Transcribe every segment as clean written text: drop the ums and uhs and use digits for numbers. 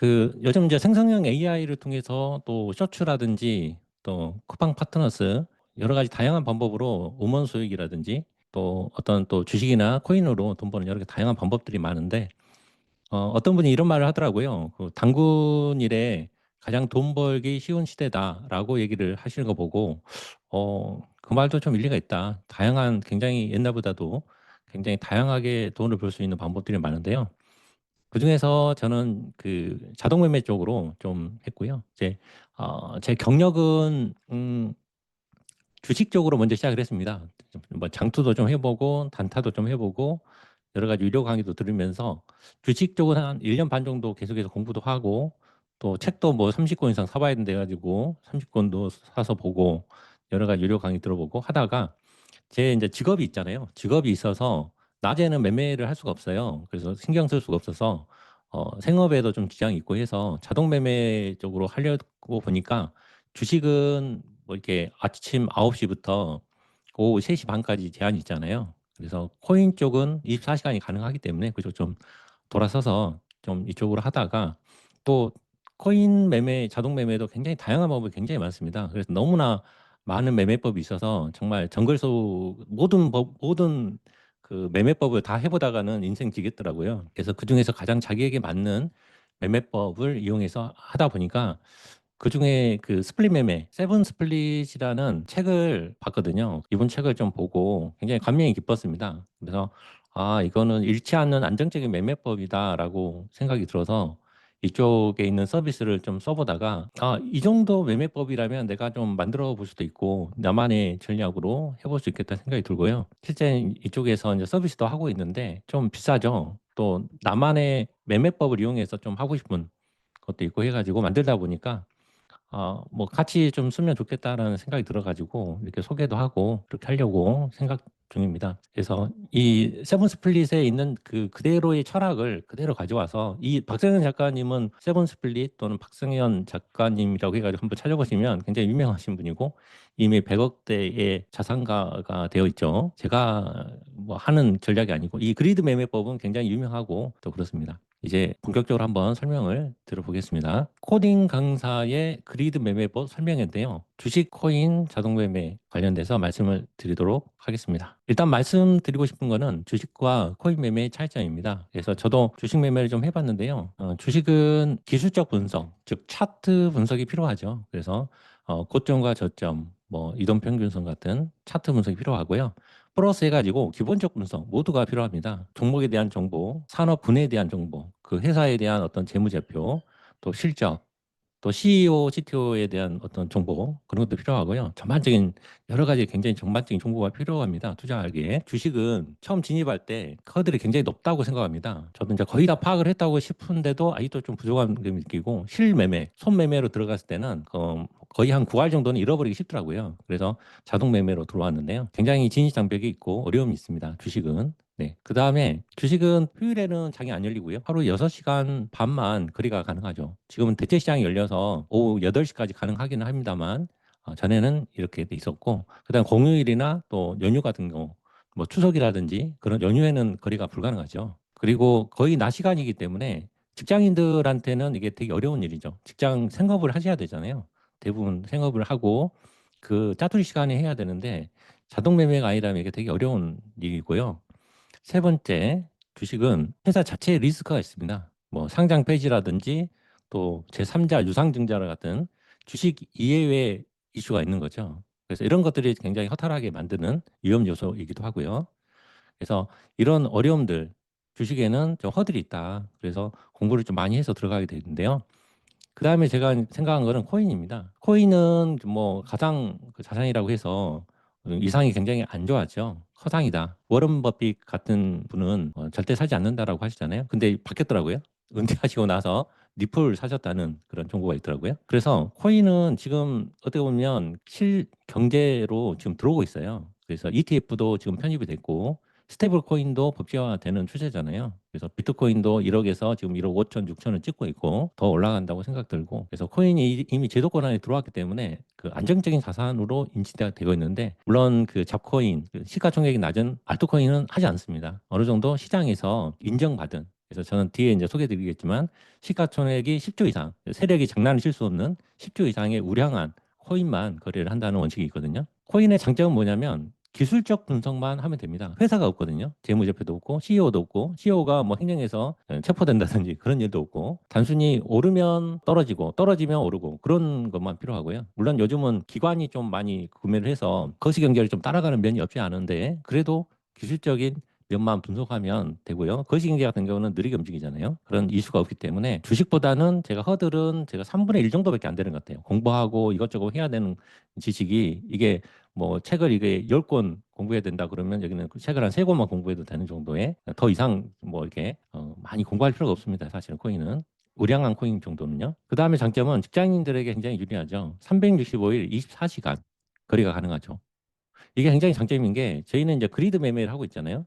요즘 이제 생성형 AI를 통해서 또 쇼츠라든지 또 쿠팡 파트너스 여러 가지 다양한 방법으로 음원 수익이라든지 또 어떤 또 주식이나 코인으로 돈 버는 여러 개 다양한 방법들이 많은데 어떤 분이 이런 말을 하더라고요. 단군 일에 가장 돈 벌기 쉬운 시대다라고 얘기를 하시는 거 보고 그 말도 좀 일리가 있다. 다양한 굉장히 옛날보다도 굉장히 다양하게 돈을 벌 수 있는 방법들이 많은데요. 그중에서 저는 자동 매매 쪽으로 좀 했고요. 이제 제 경력은 주식 쪽으로 먼저 시작을 했습니다. 뭐 장투도 좀 해보고 단타도 좀 해보고 여러 가지 유료 강의도 들으면서 주식 쪽은 한 1년 반 정도 계속해서 공부도 하고 또 책도 뭐 30권 이상 사봐야 된다 해가지고 30권도 사서 보고 여러 가지 유료 강의 들어보고 하다가 제 이제 직업이 있잖아요. 직업이 있어서 낮에는 매매를 할 수가 없어요. 그래서 신경 쓸 수가 없어서 생업에도 좀 지장이 있고 해서 자동 매매 쪽으로 하려고 보니까 주식은 뭐 이렇게 아침 9시부터 오후 3시 반까지 제한이 있잖아요. 그래서 코인 쪽은 24시간이 가능하기 때문에 그쪽 좀 돌아서서 좀 이쪽으로 하다가 또 코인 매매, 자동 매매도 굉장히 다양한 방법이 굉장히 많습니다. 그래서 너무나 많은 매매법이 있어서 정말 정글소 모든 그 매매법을 다 해보다가는 인생 지겠더라고요. 그래서 그 중에서 가장 자기에게 맞는 매매법을 이용해서 하다 보니까 그 중에 그 스플릿 매매, 세븐 스플릿이라는 책을 봤거든요. 이분 책을 좀 보고 굉장히 감명이 깊었습니다. 그래서 이거는 잃지 않는 안정적인 매매법이다라고 생각이 들어서 이쪽에 있는 서비스를 좀 써보다가 이 정도 매매법이라면 내가 좀 만들어 볼 수도 있고 나만의 전략으로 해볼 수 있겠다 생각이 들고요. 실제 이쪽에서 이제 서비스도 하고 있는데 좀 비싸죠. 또 나만의 매매법을 이용해서 좀 하고 싶은 것도 있고 해가지고 만들다 보니까 뭐 같이 좀 쓰면 좋겠다라는 생각이 들어가지고 이렇게 소개도 하고 그렇게 하려고 생각 중입니다. 그래서 이 세븐 스플릿에 있는 그대로의 철학을 그대로 가져와서 이 박성현 작가님은 세븐 스플릿 또는 박성현 작가님이라고 해가지고 한번 찾아보시면 굉장히 유명하신 분이고 이미 100억대의 자산가가 되어 있죠. 제가 뭐 하는 전략이 아니고 이 그리드 매매법은 굉장히 유명하고 또 그렇습니다. 이제 본격적으로 한번 설명을 들어보겠습니다. 코딩 강사의 그리드 매매법 설명인데요. 주식, 코인, 자동 매매 관련돼서 말씀을 드리도록 하겠습니다. 일단 말씀드리고 싶은 거는 주식과 코인 매매의 차이점입니다. 그래서 저도 주식 매매를 좀 해봤는데요. 주식은 기술적 분석, 즉 차트 분석이 필요하죠. 그래서 고점과 저점, 뭐 이동평균선 같은 차트 분석이 필요하고요. 플러스 해가지고 기본적 분석 모두가 필요합니다. 종목에 대한 정보, 산업 분해에 대한 정보, 그 회사에 대한 어떤 재무제표, 또 실적, 또 CEO, CTO에 대한 어떤 정보 그런 것도 필요하고요. 전반적인 여러 가지 굉장히 전반적인 정보가 필요합니다. 투자하기에 주식은 처음 진입할 때 커들이 굉장히 높다고 생각합니다. 저도 이제 거의 다 파악을 했다고 싶은데도 아직도 좀 부족한 게 느끼고 실매매, 손매매로 들어갔을 때는 거의 한 9할 정도는 잃어버리기 쉽더라고요. 그래서 자동 매매로 들어왔는데요. 굉장히 진입장벽이 있고 어려움이 있습니다. 주식은. 네. 그 다음에 주식은 휴일에는 장이 안 열리고요. 하루 6시간 반만 거래가 가능하죠. 지금은 대체 시장이 열려서 오후 8시까지 가능하기는 합니다만, 전에는 이렇게 돼 있었고, 그 다음 공휴일이나 또 연휴 같은 경우, 뭐 추석이라든지 그런 연휴에는 거래가 불가능하죠. 그리고 거의 낮 시간이기 때문에 직장인들한테는 이게 되게 어려운 일이죠. 직장 생업을 하셔야 되잖아요. 대부분 생업을 하고 그 짜투리 시간에 해야 되는데 자동 매매가 아니라면 이게 되게 어려운 일이고요. 세 번째, 주식은 회사 자체에 리스크가 있습니다. 뭐 상장 폐지라든지 또 제3자 유상증자 같은 주식 이외의 이슈가 있는 거죠. 그래서 이런 것들이 굉장히 허탈하게 만드는 위험 요소이기도 하고요. 그래서 이런 어려움들, 주식에는 좀 허들이 있다. 그래서 공부를 좀 많이 해서 들어가게 되는데요. 그 다음에 제가 생각한 거는 코인입니다. 코인은 뭐 가상 그 자산이라고 해서 이상이 굉장히 안 좋았죠. 허상이다. 워런 버핏 같은 분은 절대 사지 않는다라고 하시잖아요. 근데 바뀌었더라고요. 은퇴하시고 나서 니플 사셨다는 그런 정보가 있더라고요. 그래서 코인은 지금 어떻게 보면 실경제로 지금 들어오고 있어요. 그래서 ETF도 지금 편입이 됐고 스테이블 코인도 법제화되는 추세잖아요. 그래서 비트코인도 1억에서 지금 1억 5천, 6천을 찍고 있고 더 올라간다고 생각 들고 그래서 코인이 이미 제도권 안에 들어왔기 때문에 그 안정적인 자산으로 인지가 되고 있는데 물론 그 잡코인, 그 시가총액이 낮은 알트코인은 하지 않습니다. 어느 정도 시장에서 인정받은 그래서 저는 뒤에 이제 소개해 드리겠지만 시가총액이 10조 이상, 세력이 장난을 칠 수 없는 10조 이상의 우량한 코인만 거래를 한다는 원칙이 있거든요. 코인의 장점은 뭐냐면 기술적 분석만 하면 됩니다. 회사가 없거든요. 재무제표도 없고 CEO도 없고 CEO가 뭐 행정에서 체포된다든지 그런 일도 없고 단순히 오르면 떨어지고 떨어지면 오르고 그런 것만 필요하고요. 물론 요즘은 기관이 좀 많이 구매를 해서 거시 경제를 좀 따라가는 면이 없지 않은데 그래도 기술적인 면만 분석하면 되고요. 거시경제 같은 경우는 느리게 움직이잖아요. 그런 이슈가 없기 때문에 주식보다는 제가 허들은 제가 3분의 1 정도밖에 안 되는 것 같아요. 공부하고 이것저것 해야 되는 지식이 이게 뭐 책을 이게 10권 공부해야 된다 그러면 여기는 그 책을 한 3권만 공부해도 되는 정도의 더 이상 뭐 이렇게 많이 공부할 필요가 없습니다. 사실은 코인은. 우량한 코인 정도는요. 그 다음에 장점은 직장인들에게 굉장히 유리하죠. 365일 24시간 거래가 가능하죠. 이게 굉장히 장점인 게 저희는 이제 그리드 매매를 하고 있잖아요.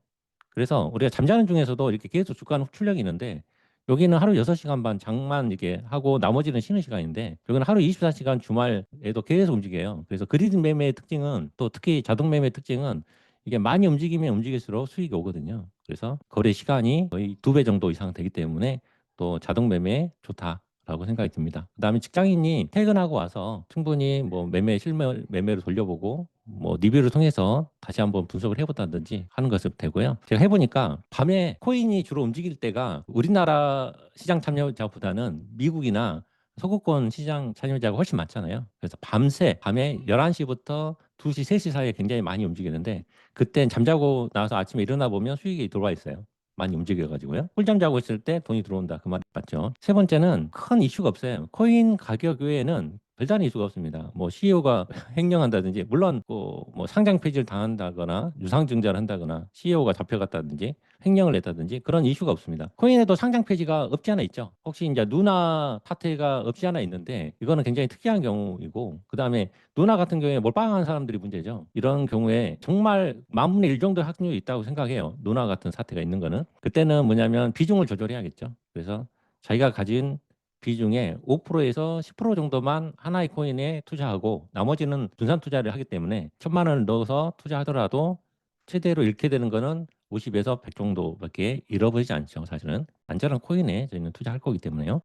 그래서 우리가 잠자는 중에서도 이렇게 계속 주가는 출력이 있는데 여기는 하루 6시간 반 장만 이렇게 하고 나머지는 쉬는 시간인데 여기는 하루 24시간 주말에도 계속 움직여요. 그래서 그리드 매매의 특징은 또 특히 자동 매매의 특징은 이게 많이 움직이면 움직일수록 수익이 오거든요. 그래서 거래 시간이 거의 2배 정도 이상 되기 때문에 또 자동 매매에 좋다라고 생각이 듭니다. 그다음에 직장인이 퇴근하고 와서 충분히 뭐 매매 실물 매매로 돌려보고 뭐 리뷰를 통해서 다시 한번 분석을 해보다든지 하는 것을 되고요. 제가 해보니까 밤에 코인이 주로 움직일 때가 우리나라 시장 참여자보다는 미국이나 서구권 시장 참여자가 훨씬 많잖아요. 그래서 밤에 11시부터 2시, 3시 사이에 굉장히 많이 움직이는데 그땐 잠자고 나서 아침에 일어나 보면 수익이 들어와 있어요. 많이 움직여가지고요. 꿀잠 자고 있을 때 돈이 들어온다. 그 말 맞죠? 세 번째는 큰 이슈가 없어요. 코인 가격 외에는 별다른 이슈가 없습니다. 뭐 CEO가 횡령한다든지 물론 뭐 상장 폐지를 당한다거나 유상증자를 한다거나 CEO가 잡혀갔다든지 횡령을 했다든지 그런 이슈가 없습니다. 코인에도 상장 폐지가 없지 않아 있죠. 혹시 이제 누나 사태가 없지 않아 있는데 이거는 굉장히 특이한 경우이고 그다음에 누나 같은 경우에 몰빵한 사람들이 문제죠. 이런 경우에 정말 10,000분의 1 정도 확률이 있다고 생각해요. 누나 같은 사태가 있는 거는 그때는 뭐냐면 비중을 조절해야겠죠. 그래서 자기가 가진 비중의 5%에서 10% 정도만 하나의 코인에 투자하고 나머지는 분산 투자를 하기 때문에 1,000만 원을 넣어서 투자하더라도 최대로 잃게 되는 거는 50에서 100 정도밖에 잃어버리지 않죠. 사실은 안전한 코인에 저희는 투자할 거기 때문에요.